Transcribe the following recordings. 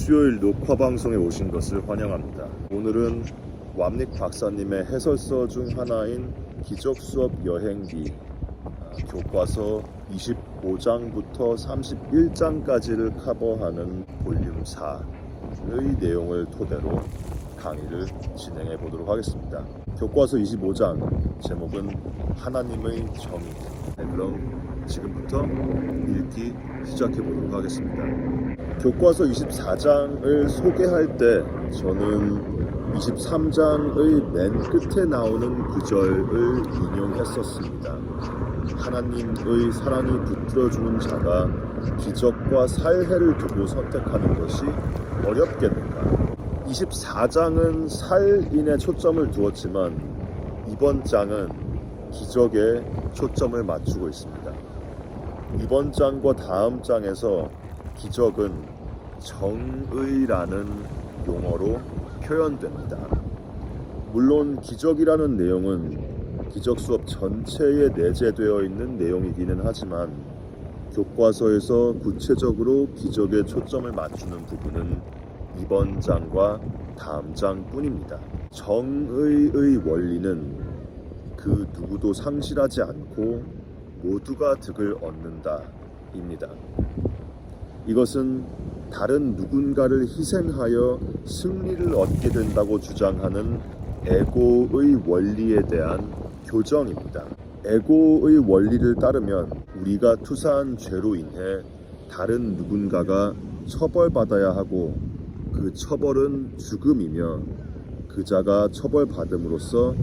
수요일 녹화 방송에 오신 것을 환영합니다. 오늘은 왑닉 박사님의 해설서 중 하나인 기적 수업 여행기 교과서 25장부터 31장까지를 커버하는 볼륨 4의 내용을 토대로 강의를 진행해 보도록 하겠습니다. 교과서 25장 제목은 하나님의 정의. 그럼 지금부터 읽기 시작해 보도록 하겠습니다. 교과서 24장을 소개할 때 저는 23장의 맨 끝에 나오는 구절을 인용했었습니다. 하나님의 사랑이 붙들어주는 자가 기적과 살해를 두고 선택하는 것이 어렵겠는가? 24장은 살인에 초점을 두었지만 이번 장은 기적에 초점을 맞추고 있습니다. 이번 장과 다음 장에서 기적은 정의라는 용어로 표현됩니다. 물론 기적이라는 내용은 기적 수업 전체에 내재되어 있는 내용이기는 하지만 교과서에서 구체적으로 기적에 초점을 맞추는 부분은 이번 장과 다음 장뿐입니다. 정의의 원리는 그 누구도 상실하지 않고 모두가 득을 얻는다 입니다. 이것은 다른 누군가를 희생하여 승리를 얻게 된다고 주장하는 에고의 원리에 대한 교정입니다. 에고의 원리를 따르면 우리가 투사한 죄로 인해 다른 누군가가 처벌받아야 하고 그 처벌은 죽음이며 그 자가 처벌받음으로써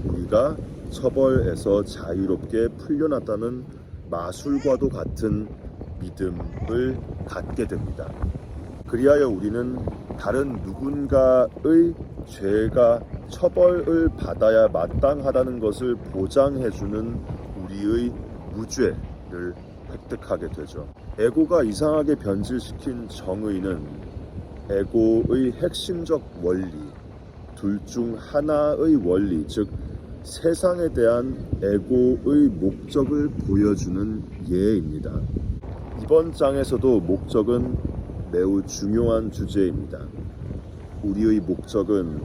우리가 처벌에서 자유롭게 풀려났다는 마술과도 같은 믿음을 갖게 됩니다. 그리하여 우리는 다른 누군가의 죄가 처벌을 받아야 마땅하다는 것을 보장해주는 우리의 무죄를 획득하게 되죠. 에고가 이상하게 변질시킨 정의는 에고의 핵심적 원리, 둘 중 하나의 원리, 즉 세상에 대한 에고의 목적을 보여주는 예입니다. 이번 장에서도 목적은 매우 중요한 주제입니다. 우리의 목적은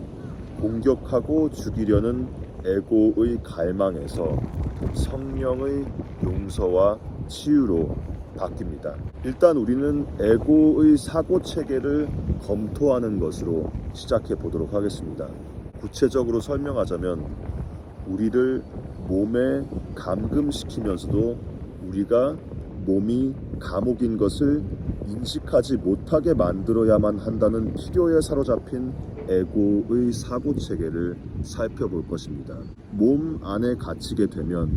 공격하고 죽이려는 에고의 갈망에서 성령의 용서와 치유로 바뀝니다. 일단 우리는 에고의 사고체계를 검토하는 것으로 시작해 보도록 하겠습니다. 구체적으로 설명하자면 우리를 몸에 감금시키면서도 우리가 몸이 감옥인 것을 인식하지 못하게 만들어야만 한다는 필요에 사로잡힌 에고의 사고체계를 살펴볼 것입니다. 몸 안에 갇히게 되면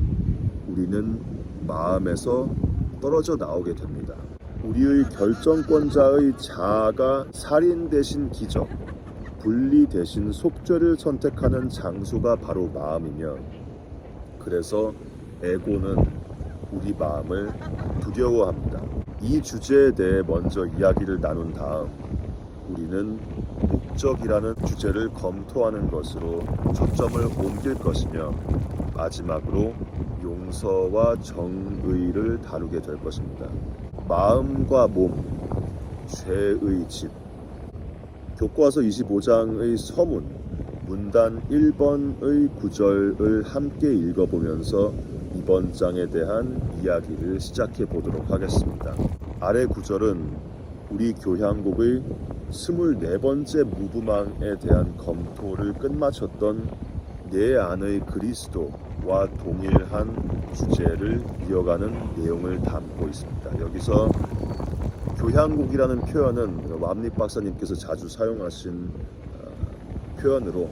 우리는 마음에서 떨어져 나오게 됩니다. 우리의 결정권자의 자아가 살인 대신 기적, 분리 대신 속죄를 선택하는 장소가 바로 마음이며 그래서 에고는 우리 마음을 두려워합니다. 이 주제에 대해 먼저 이야기를 나눈 다음 우리는 목적이라는 주제를 검토하는 것으로 초점을 옮길 것이며 마지막으로 용서와 정의를 다루게 될 것입니다. 마음과 몸, 죄의 집. 교과서 25장의 서문, 문단 1번의 구절을 함께 읽어보면서 이번 장에 대한 이야기를 시작해 보도록 하겠습니다. 아래 구절은 우리 교향곡의 24번째 무브망에 대한 검토를 끝마쳤던 내 안의 그리스도와 동일한 주제를 이어가는 내용을 담고 있습니다. 여기서 교향곡이라는 표현은 왑닉 박사님께서 자주 사용하신 표현으로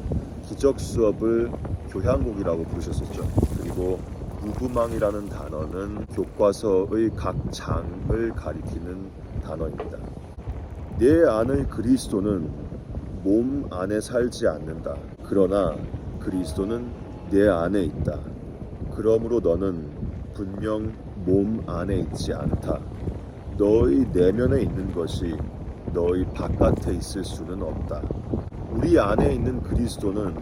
기적 수업을 교향곡이라고 부르셨었죠. 그리고 무브망이라는 단어는 교과서의 각 장을 가리키는 단어입니다. 내 안의 그리스도는 몸 안에 살지 않는다. 그러나 그리스도는 내 안에 있다. 그러므로 너는 분명 몸 안에 있지 않다. 너의 내면에 있는 것이 너의 바깥에 있을 수는 없다. 우리 안에 있는 그리스도는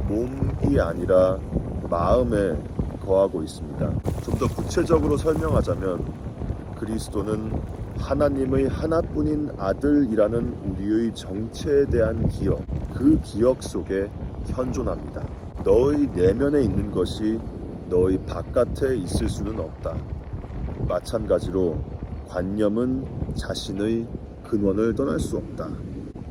몸이 아니라 마음에 거하고 있습니다. 좀 더 구체적으로 설명하자면 그리스도는 하나님의 하나뿐인 아들이라는 우리의 정체에 대한 기억, 그 기억 속에 현존합니다. 너의 내면에 있는 것이 너의 바깥에 있을 수는 없다. 마찬가지로 관념은 자신의 근원을 떠날 수 없다.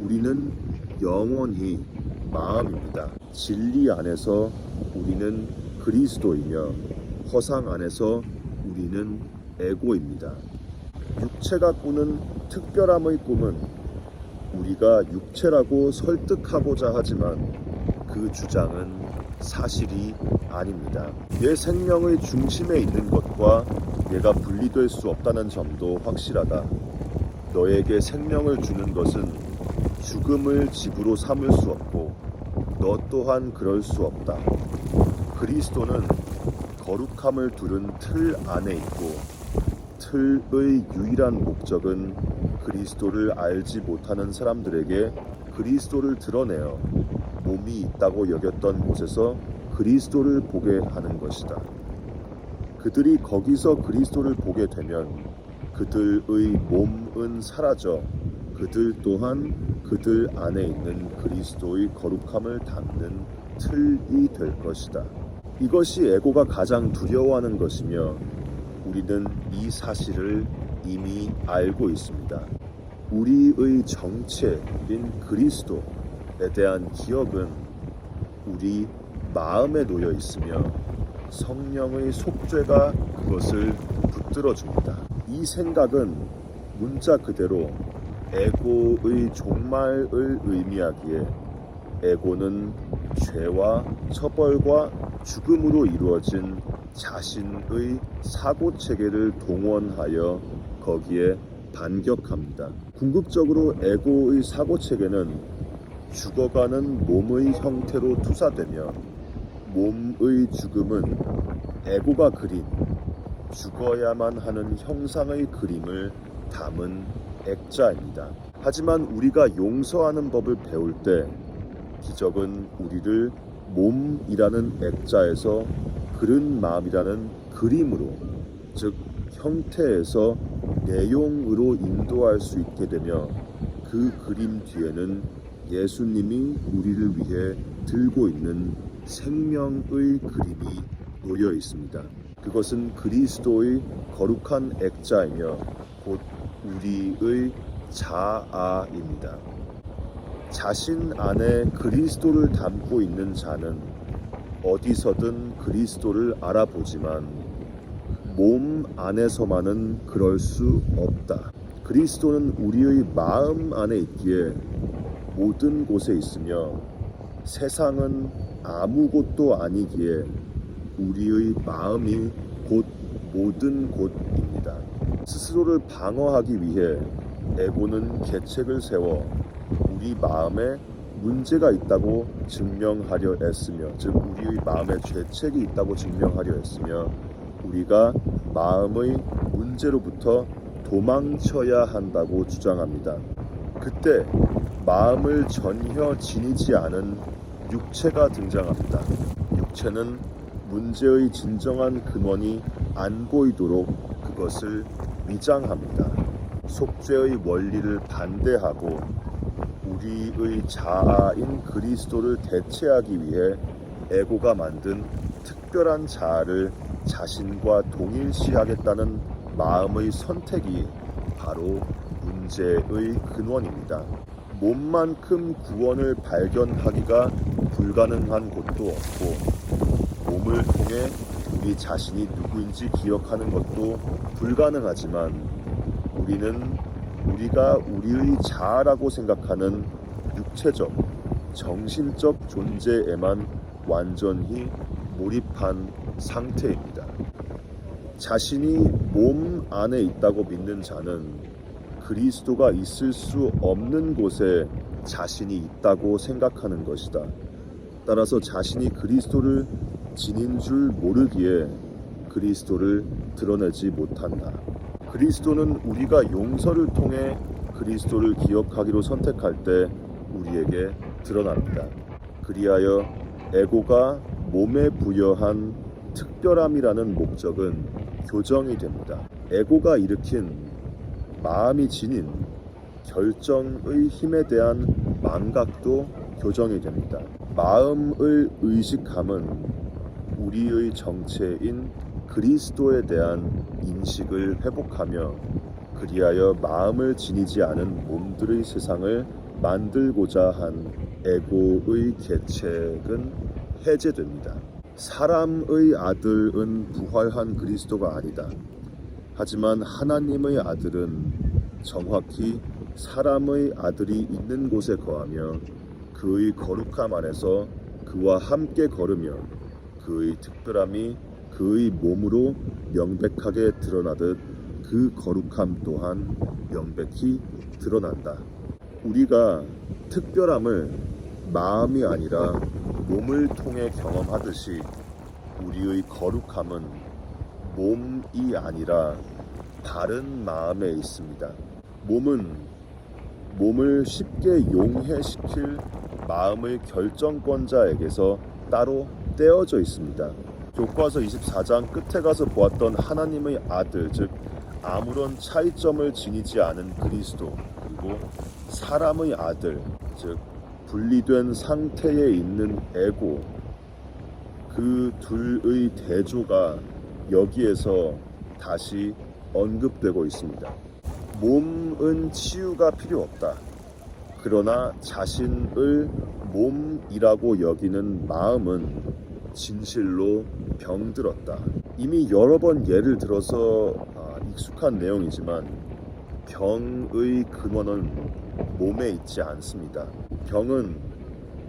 우리는 영원히 마음입니다. 진리 안에서 우리는 그리스도이며 허상 안에서 우리는 에고입니다. 육체가 꾸는 특별함의 꿈은 우리가 육체라고 설득하고자 하지만 그 주장은 사실이 아닙니다. 내 생명의 중심에 있는 것과 얘가 분리될 수 없다는 점도 확실하다. 너에게 생명을 주는 것은 죽음을 집으로 삼을 수 없고 너 또한 그럴 수 없다. 그리스도는 거룩함을 두른 틀 안에 있고 틀의 유일한 목적은 그리스도를 알지 못하는 사람들에게 그리스도를 드러내어 몸이 있다고 여겼던 곳에서 그리스도를 보게 하는 것이다. 그들이 거기서 그리스도를 보게 되면 그들의 몸은 사라져 그들 또한 그들 안에 있는 그리스도의 거룩함을 담는 틀이 될 것이다. 이것이 에고가 가장 두려워하는 것이며 우리는 이 사실을 이미 알고 있습니다. 우리의 정체인 그리스도에 대한 기억은 우리 마음에 놓여 있으며 성령의 속죄가 그것을 붙들어 줍니다. 이 생각은 문자 그대로 에고의 종말을 의미하기에 에고는 죄와 처벌과 죽음으로 이루어진 자신의 사고체계를 동원하여 거기에 반격합니다. 궁극적으로 에고의 사고체계는 죽어가는 몸의 형태로 투사되며 몸의 죽음은 에고가 그린 죽어야만 하는 형상의 그림을 담은 액자입니다. 하지만 우리가 용서하는 법을 배울 때 기적은 우리를 몸이라는 액자에서 그른 마음이라는 그림으로, 즉 형태에서 내용으로 인도할 수 있게 되며 그 그림 뒤에는 예수님이 우리를 위해 들고 있는 생명의 그림이 놓여 있습니다. 그것은 그리스도의 거룩한 액자이며 곧 우리의 자아입니다. 자신 안에 그리스도를 담고 있는 자는 어디서든 그리스도를 알아보지만 몸 안에서만은 그럴 수 없다. 그리스도는 우리의 마음 안에 있기에 모든 곳에 있으며 세상은 아무 곳도 아니기에 우리의 마음이 곧 모든 곳입니다. 스스로를 방어하기 위해 에고는 계책을 세워 우리 마음에 문제가 있다고 증명하려 애쓰며, 즉 우리의 마음에 죄책이 있다고 증명하려 애쓰며 우리가 마음의 문제로부터 도망쳐야 한다고 주장합니다. 그때 마음을 전혀 지니지 않은 육체가 등장합니다. 육체는 문제의 진정한 근원이 안 보이도록 그것을 위장합니다. 속죄의 원리를 반대하고 우리의 자아인 그리스도를 대체하기 위해 에고가 만든 특별한 자아를 자신과 동일시하겠다는 마음의 선택이 바로 문제의 근원입니다. 몸만큼 구원을 발견하기가 불가능한 곳도 없고 몸을 통해 우리 자신이 누구인지 기억하는 것도 불가능하지만 우리는 우리가 우리의 자아라고 생각하는 육체적, 정신적 존재에만 완전히 몰입한 상태입니다. 자신이 몸 안에 있다고 믿는 자는 그리스도가 있을 수 없는 곳에 자신이 있다고 생각하는 것이다. 따라서 자신이 그리스도를 지닌 줄 모르기에 그리스도를 드러내지 못한다. 그리스도는 우리가 용서를 통해 그리스도를 기억하기로 선택할 때 우리에게 드러납니다. 그리하여 에고가 몸에 부여한 특별함이라는 목적은 교정이 됩니다. 에고가 일으킨 마음이 지닌 결정의 힘에 대한 망각도 교정이 됩니다. 마음을 의식함은 우리의 정체인 그리스도에 대한 인식을 회복하며 그리하여 마음을 지니지 않은 몸들의 세상을 만들고자 한 에고의 계책은 해제됩니다. 사람의 아들은 부활한 그리스도가 아니다. 하지만 하나님의 아들은 정확히 사람의 아들이 있는 곳에 거하며 그의 거룩함 안에서 그와 함께 걸으며 그의 특별함이 그의 몸으로 명백하게 드러나듯 그 거룩함 또한 명백히 드러난다. 우리가 특별함을 마음이 아니라 몸을 통해 경험하듯이 우리의 거룩함은 몸이 아니라 다른 마음에 있습니다. 몸은 몸을 쉽게 용해시킬 마음의 결정권자에게서 따로 떼어져 있습니다. 교과서 24장 끝에 가서 보았던 하나님의 아들, 즉 아무런 차이점을 지니지 않은 그리스도, 그리고 사람의 아들, 즉 분리된 상태에 있는 에고, 그 둘의 대조가 여기에서 다시 언급되고 있습니다. 몸은 치유가 필요 없다. 그러나 자신을 몸이라고 여기는 마음은 진실로 병들었다. 이미 여러 번 예를 들어서 익숙한 내용이지만 병의 근원은 몸에 있지 않습니다. 병은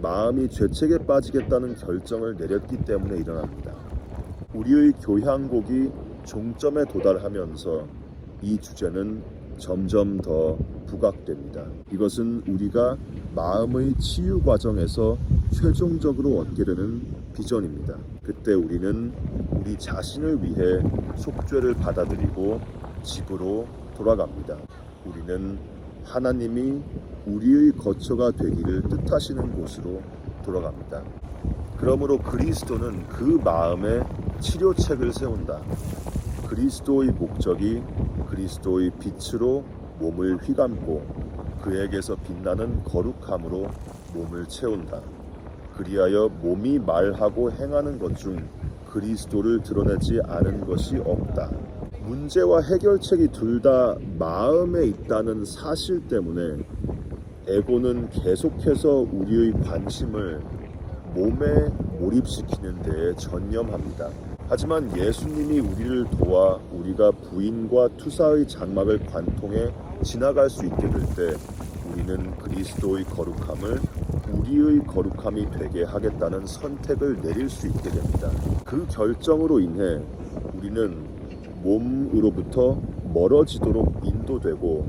마음이 죄책에 빠지겠다는 결정을 내렸기 때문에 일어납니다. 우리의 교향곡이 종점에 도달하면서 이 주제는 점점 더 부각됩니다. 이것은 우리가 마음의 치유 과정에서 최종적으로 얻게 되는 비전입니다. 그때 우리는 우리 자신을 위해 속죄를 받아들이고 집으로 돌아갑니다. 우리는 하나님이 우리의 거처가 되기를 뜻하시는 곳으로 돌아갑니다. 그러므로 그리스도는 그 마음에 치료책을 세운다. 그리스도의 목적이 그리스도의 빛으로 몸을 휘감고 그에게서 빛나는 거룩함으로 몸을 채운다. 그리하여 몸이 말하고 행하는 것 중 그리스도를 드러내지 않은 것이 없다. 문제와 해결책이 둘 다 마음에 있다는 사실 때문에 에고는 계속해서 우리의 관심을 몸에 몰입시키는 데에 전념합니다. 하지만 예수님이 우리를 도와 우리가 부인과 투사의 장막을 관통해 지나갈 수 있게 될 때 우리는 그리스도의 거룩함을 우리의 거룩함이 되게 하겠다는 선택을 내릴 수 있게 됩니다. 그 결정으로 인해 우리는 몸으로부터 멀어지도록 인도되고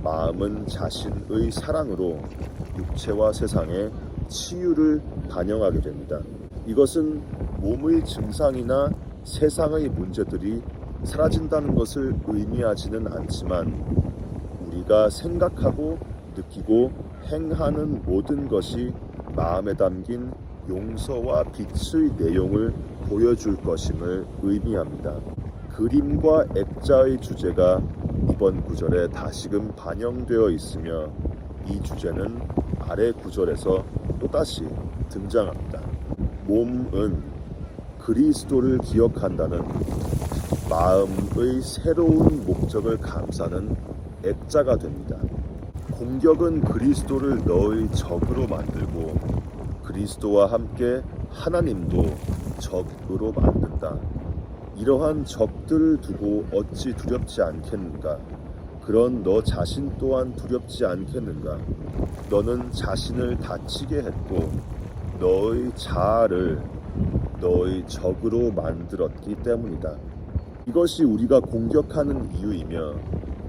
마음은 자신의 사랑으로 육체와 세상에 치유를 반영하게 됩니다. 이것은 몸의 증상이나 세상의 문제들이 사라진다는 것을 의미하지는 않지만 우리가 생각하고 느끼고 행하는 모든 것이 마음에 담긴 용서와 빛의 내용을 보여줄 것임을 의미합니다. 그림과 액자의 주제가 이번 구절에 다시금 반영되어 있으며 이 주제는 아래 구절에서 또다시 등장합니다. 몸은 그리스도를 기억한다는 마음의 새로운 목적을 감싸는 액자가 됩니다. 공격은 그리스도를 너의 적으로 만들고 그리스도와 함께 하나님도 적으로 만든다. 이러한 적들을 두고 어찌 두렵지 않겠는가? 그런 너 자신 또한 두렵지 않겠는가? 너는 자신을 다치게 했고 너의 자아를 너의 적으로 만들었기 때문이다. 이것이 우리가 공격하는 이유이며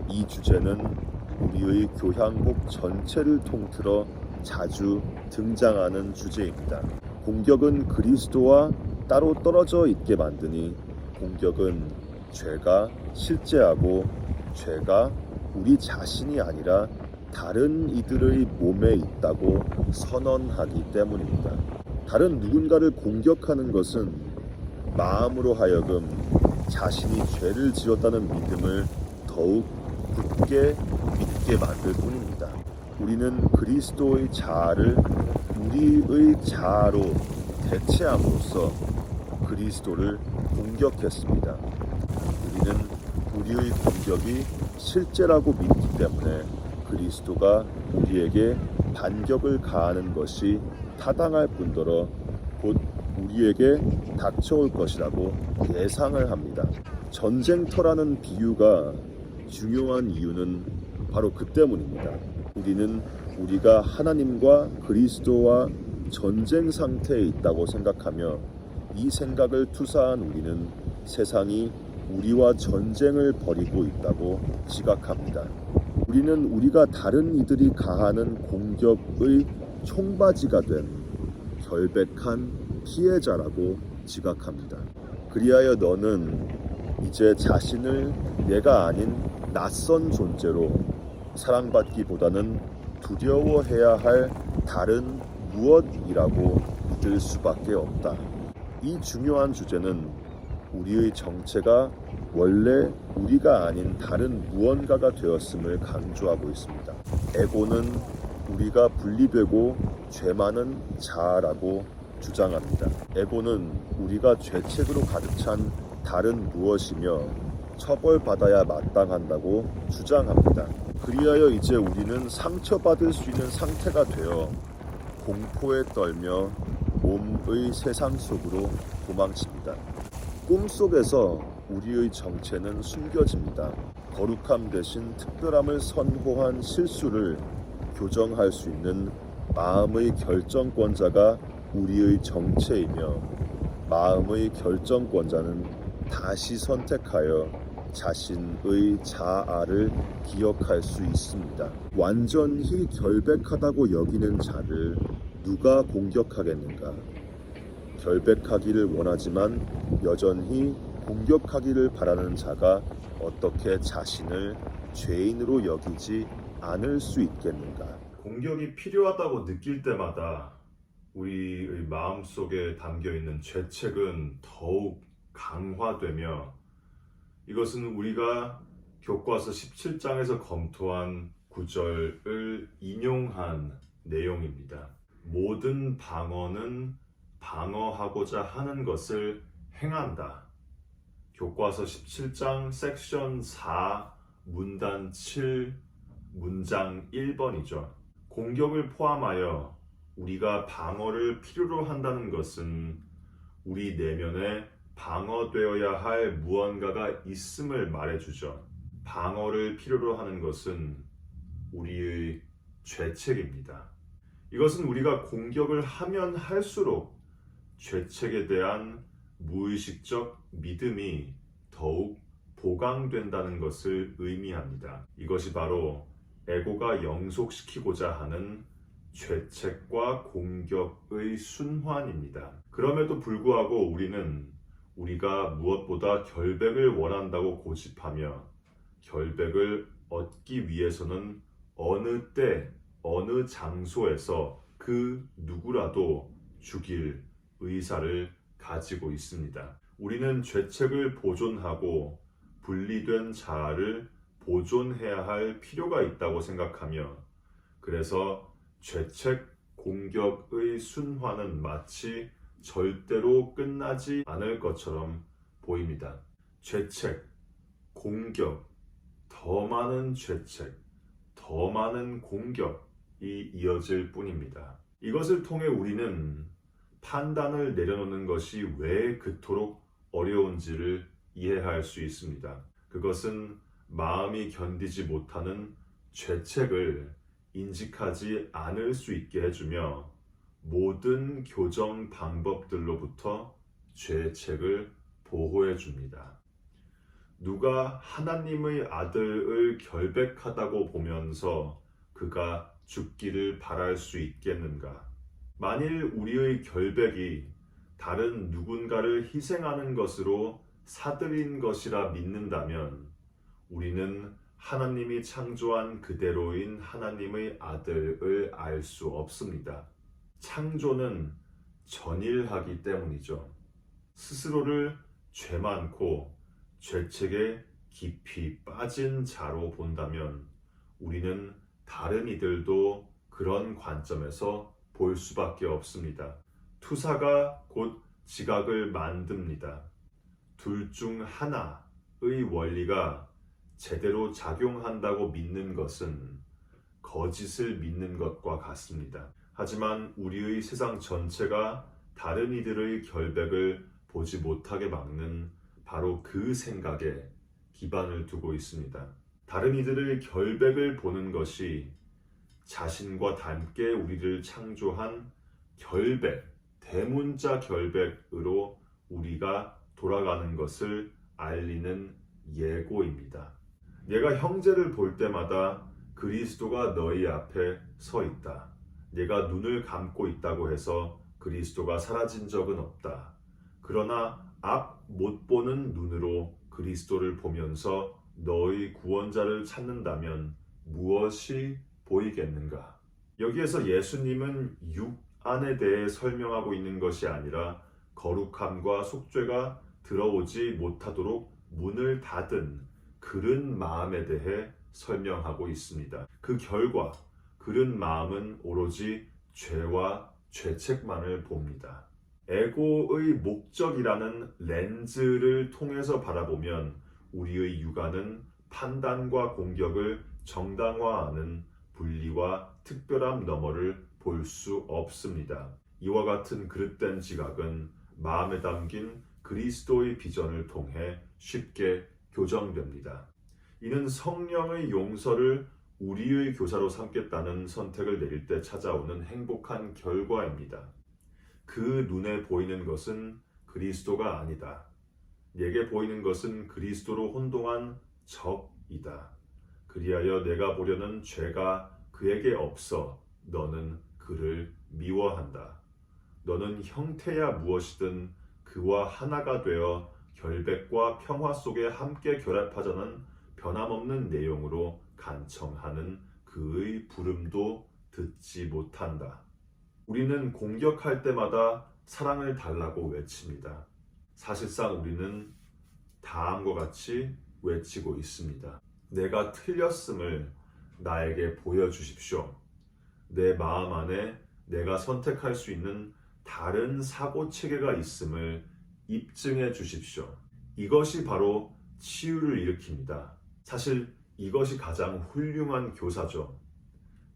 이 주제는 우리의 교향곡 전체를 통틀어 자주 등장하는 주제입니다. 공격은 그리스도와 따로 떨어져 있게 만드니 공격은 죄가 실제하고 죄가 우리 자신이 아니라 다른 이들의 몸에 있다고 선언하기 때문입니다. 다른 누군가를 공격하는 것은 마음으로 하여금 자신이 죄를 지었다는 믿음을 더욱 굳게 믿게 만들 뿐입니다. 우리는 그리스도의 자아를 우리의 자아로 대체함으로써 그리스도를 공격했습니다. 우리는 우리의 공격이 실제라고 믿기 때문에 그리스도가 우리에게 반격을 가하는 것이 타당할 뿐더러 곧 우리에게 닥쳐올 것이라고 예상을 합니다. 전쟁터라는 비유가 중요한 이유는 바로 그 때문입니다. 우리는 우리가 하나님과 그리스도와 전쟁 상태에 있다고 생각하며 이 생각을 투사한 우리는 세상이 우리와 전쟁을 벌이고 있다고 지각합니다. 우리는 우리가 다른 이들이 가하는 공격의 총바지가 된 결백한 피해자라고 지각합니다. 그리하여 너는 이제 자신을 내가 아닌 낯선 존재로 사랑받기보다는 두려워해야 할 다른 무엇이라고 믿을 수밖에 없다. 이 중요한 주제는 우리의 정체가 원래 우리가 아닌 다른 무언가가 되었음을 강조하고 있습니다. 에고는 우리가 분리되고 죄 많은 자아라고 주장합니다. 에고는 우리가 죄책으로 가득 찬 다른 무엇이며 처벌받아야 마땅한다고 주장합니다. 그리하여 이제 우리는 상처받을 수 있는 상태가 되어 공포에 떨며 몸의 세상 속으로 도망칩니다. 꿈속에서 우리의 정체는 숨겨집니다. 거룩함 대신 특별함을 선호한 실수를 교정할 수 있는 마음의 결정권자가 우리의 정체이며 마음의 결정권자는 다시 선택하여 자신의 자아를 기억할 수 있습니다. 완전히 결백하다고 여기는 자를 누가 공격하겠는가? 결백하기를 원하지만 여전히 공격하기를 바라는 자가 어떻게 자신을 죄인으로 여기지 않을 수 있겠는가? 공격이 필요하다고 느낄 때마다 우리의 마음속에 담겨있는 죄책은 더욱 강화되며 이것은 우리가 교과서 17장에서 검토한 구절을 인용한 내용입니다. 모든 방어는 방어하고자 하는 것을 행한다. 교과서 17장 섹션 4 문단 7 문장 1번이죠. 공격을 포함하여 우리가 방어를 필요로 한다는 것은 우리 내면에 방어되어야 할 무언가가 있음을 말해주죠. 방어를 필요로 하는 것은 우리의 죄책입니다. 이것은 우리가 공격을 하면 할수록 죄책에 대한 무의식적 믿음이 더욱 보강된다는 것을 의미합니다. 이것이 바로 에고가 영속시키고자 하는 죄책과 공격의 순환입니다. 그럼에도 불구하고 우리는 우리가 무엇보다 결백을 원한다고 고집하며 결백을 얻기 위해서는 어느 때, 어느 장소에서 그 누구라도 죽일 의사를 가지고 있습니다. 우리는 죄책을 보존하고 분리된 자아를 보존해야 할 필요가 있다고 생각하며 그래서 죄책 공격의 순환은 마치 절대로 끝나지 않을 것처럼 보입니다. 죄책, 공격, 더 많은 죄책, 더 많은 공격이 이어질 뿐입니다. 이것을 통해 우리는 판단을 내려놓는 것이 왜 그토록 어려운지를 이해할 수 있습니다. 그것은 마음이 견디지 못하는 죄책을 인식하지 않을 수 있게 해주며 모든 교정 방법들로부터 죄책을 보호해 줍니다. 누가 하나님의 아들을 결백하다고 보면서 그가 죽기를 바랄 수 있겠는가? 만일 우리의 결백이 다른 누군가를 희생하는 것으로 사들인 것이라 믿는다면 우리는 하나님이 창조한 그대로인 하나님의 아들을 알 수 없습니다. 창조는 전일하기 때문이죠. 스스로를 죄 많고 죄책에 깊이 빠진 자로 본다면 우리는 다른 이들도 그런 관점에서 볼 수밖에 없습니다. 투사가 곧 지각을 만듭니다. 둘 중 하나의 원리가 제대로 작용한다고 믿는 것은 거짓을 믿는 것과 같습니다. 하지만 우리의 세상 전체가 다른 이들의 결백을 보지 못하게 막는 바로 그 생각에 기반을 두고 있습니다. 다른 이들의 결백을 보는 것이 자신과 닮게 우리를 창조한 결백, 대문자 결백으로 우리가 돌아가는 것을 알리는 예고입니다. 내가 형제를 볼 때마다 그리스도가 너희 앞에 서 있다. 내가 눈을 감고 있다고 해서 그리스도가 사라진 적은 없다. 그러나 앞 못 보는 눈으로 그리스도를 보면서 너희 구원자를 찾는다면 무엇이 보이겠는가? 여기에서 예수님은 육안에 대해 설명하고 있는 것이 아니라 거룩함과 속죄가 들어오지 못하도록 문을 닫은 그른 마음에 대해 설명하고 있습니다. 그 결과 그른 마음은 오로지 죄와 죄책만을 봅니다. 에고의 목적이라는 렌즈를 통해서 바라보면 우리의 육안은 판단과 공격을 정당화하는 분리와 특별함 너머를 볼 수 없습니다. 이와 같은 그릇된 지각은 마음에 담긴 그리스도의 비전을 통해 쉽게 교정됩니다. 이는 성령의 용서를 우리의 교사로 삼겠다는 선택을 내릴 때 찾아오는 행복한 결과입니다. 그 눈에 보이는 것은 그리스도가 아니다. 내게 보이는 것은 그리스도로 혼동한 적이다. 그리하여 내가 보려는 죄가 그에게 없어 너는 그를 미워한다. 너는 형태야 무엇이든 그와 하나가 되어 결백과 평화 속에 함께 결합하자는 변함없는 내용으로 간청하는 그의 부름도 듣지 못한다. 우리는 공격할 때마다 사랑을 달라고 외칩니다. 사실상 우리는 다음과 같이 외치고 있습니다. 내가 틀렸음을 나에게 보여주십시오. 내 마음 안에 내가 선택할 수 있는 다른 사고 체계가 있음을 입증해 주십시오. 이것이 바로 치유를 일으킵니다. 사실 이것이 가장 훌륭한 교사죠.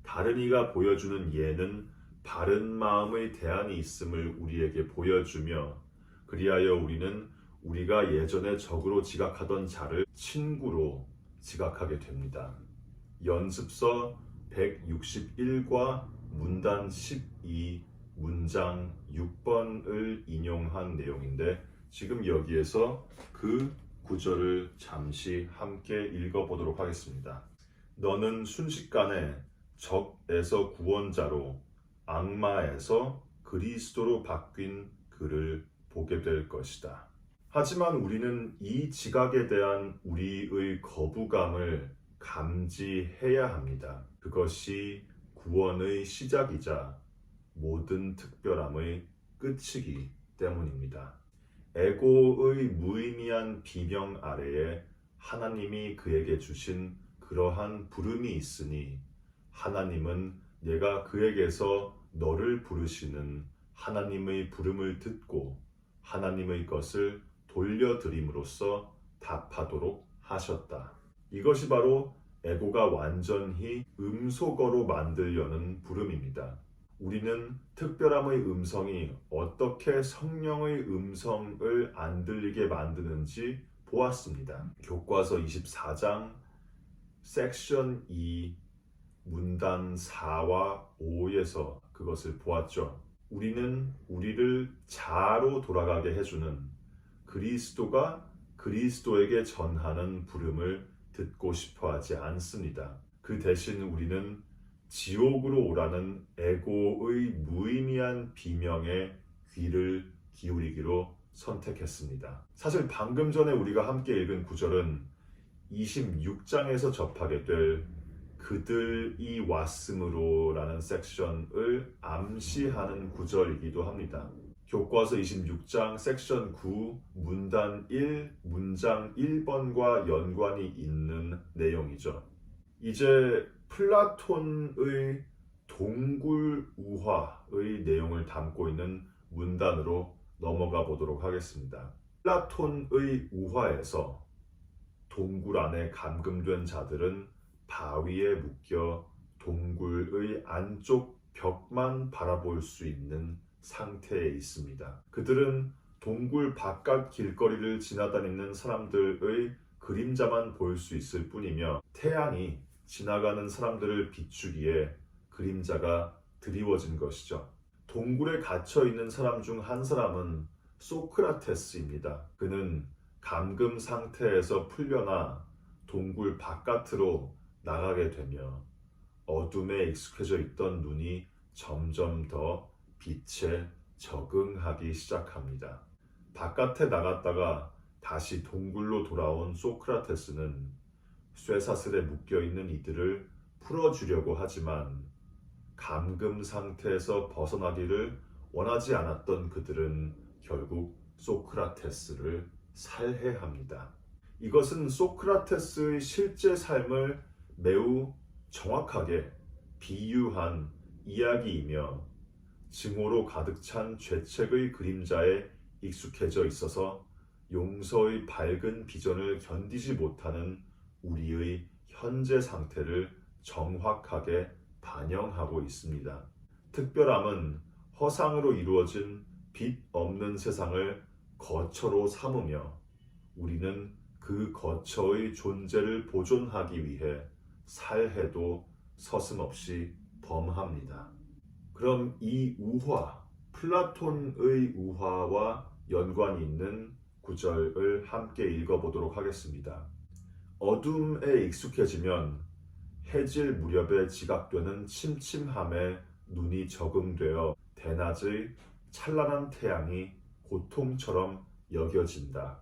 다른 이가 보여주는 예는 바른 마음의 대안이 있음을 우리에게 보여주며 그리하여 우리는 우리가 예전에 적으로 지각하던 자를 친구로 지각하게 됩니다. 연습서 161과 문단 12 문장 6번을 인용한 내용인데 지금 여기에서 그 구절을 잠시 함께 읽어보도록 하겠습니다. 너는 순식간에 적에서 구원자로 악마에서 그리스도로 바뀐 그를 보게 될 것이다. 하지만 우리는 이 지각에 대한 우리의 거부감을 감지해야 합니다. 그것이 구원의 시작이자 모든 특별함의 끝이기 때문입니다. 에고의 무의미한 비명 아래에 하나님이 그에게 주신 그러한 부름이 있으니 하나님은 내가 그에게서 너를 부르시는 하나님의 부름을 듣고 하나님의 것을 돌려드림으로써 답하도록 하셨다. 이것이 바로 에고가 완전히 음소거로 만들려는 부름입니다. 우리는 특별함의 음성이 어떻게 성령의 음성을 안 들리게 만드는지 보았습니다. 교과서 24장 섹션 2 문단 4와 5에서 그것을 보았죠. 우리는 우리를 자아로 돌아가게 해주는 그리스도가 그리스도에게 전하는 부름을 듣고 싶어 하지 않습니다. 그 대신 우리는 지옥으로 오라는 에고의 무의미한 비명에 귀를 기울이기로 선택했습니다. 사실 방금 전에 우리가 함께 읽은 구절은 26장에서 접하게 될 그들이 왔으므로 라는 섹션을 암시하는 구절이기도 합니다. 교과서 26장 섹션 9 문단 1 문장 1번과 연관이 있는 내용이죠. 이제 플라톤의 동굴우화의 내용을 담고 있는 문단으로 넘어가 보도록 하겠습니다. 플라톤의 우화에서 동굴 안에 감금된 자들은 바위에 묶여 동굴의 안쪽 벽만 바라볼 수 있는 상태에 있습니다. 그들은 동굴 바깥 길거리를 지나다니는 사람들의 그림자만 볼 수 있을 뿐이며 태양이 지나가는 사람들을 비추기에 그림자가 드리워진 것이죠. 동굴에 갇혀 있는 사람 중 한 사람은 소크라테스입니다. 그는 감금 상태에서 풀려나 동굴 바깥으로 나가게 되며 어둠에 익숙해져 있던 눈이 점점 더 빛에 적응하기 시작합니다. 바깥에 나갔다가 다시 동굴로 돌아온 소크라테스는 쇠사슬에 묶여있는 이들을 풀어주려고 하지만 감금 상태에서 벗어나기를 원하지 않았던 그들은 결국 소크라테스를 살해합니다. 이것은 소크라테스의 실제 삶을 매우 정확하게 비유한 이야기이며 증오로 가득 찬 죄책의 그림자에 익숙해져 있어서 용서의 밝은 비전을 견디지 못하는 우리의 현재 상태를 정확하게 반영하고 있습니다. 특별함은 허상으로 이루어진 빛 없는 세상을 거처로 삼으며 우리는 그 거처의 존재를 보존하기 위해 살해도 서슴없이 범합니다. 그럼 이 우화, 플라톤의 우화와 연관이 있는 구절을 함께 읽어보도록 하겠습니다. 어둠에 익숙해지면 해질 무렵에 지각되는 침침함에 눈이 적응되어 대낮의 찬란한 태양이 고통처럼 여겨진다.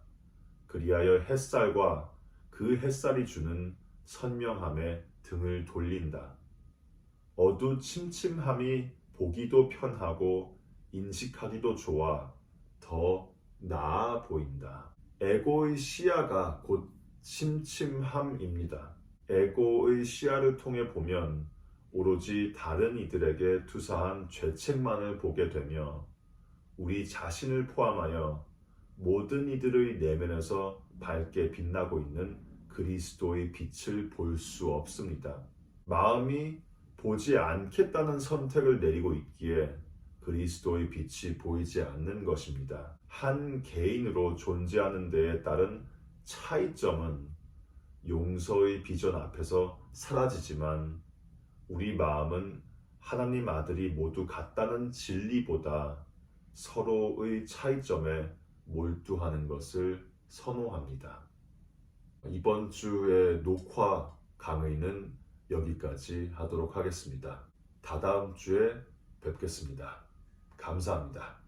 그리하여 햇살과 그 햇살이 주는 선명함에 등을 돌린다. 어두침침함이 보기도 편하고 인식하기도 좋아 더 나아 보인다. 에고의 시야가 곧 침침함입니다. 에고의 시야를 통해 보면 오로지 다른 이들에게 투사한 죄책만을 보게 되며 우리 자신을 포함하여 모든 이들의 내면에서 밝게 빛나고 있는 그리스도의 빛을 볼 수 없습니다. 마음이 보지 않겠다는 선택을 내리고 있기에 그리스도의 빛이 보이지 않는 것입니다. 한 개인으로 존재하는 데에 따른 차이점은 용서의 비전 앞에서 사라지지만 우리 마음은 하나님 아들이 모두 같다는 진리보다 서로의 차이점에 몰두하는 것을 선호합니다. 이번 주의 녹화 강의는 여기까지 하도록 하겠습니다. 다다음 주에 뵙겠습니다. 감사합니다.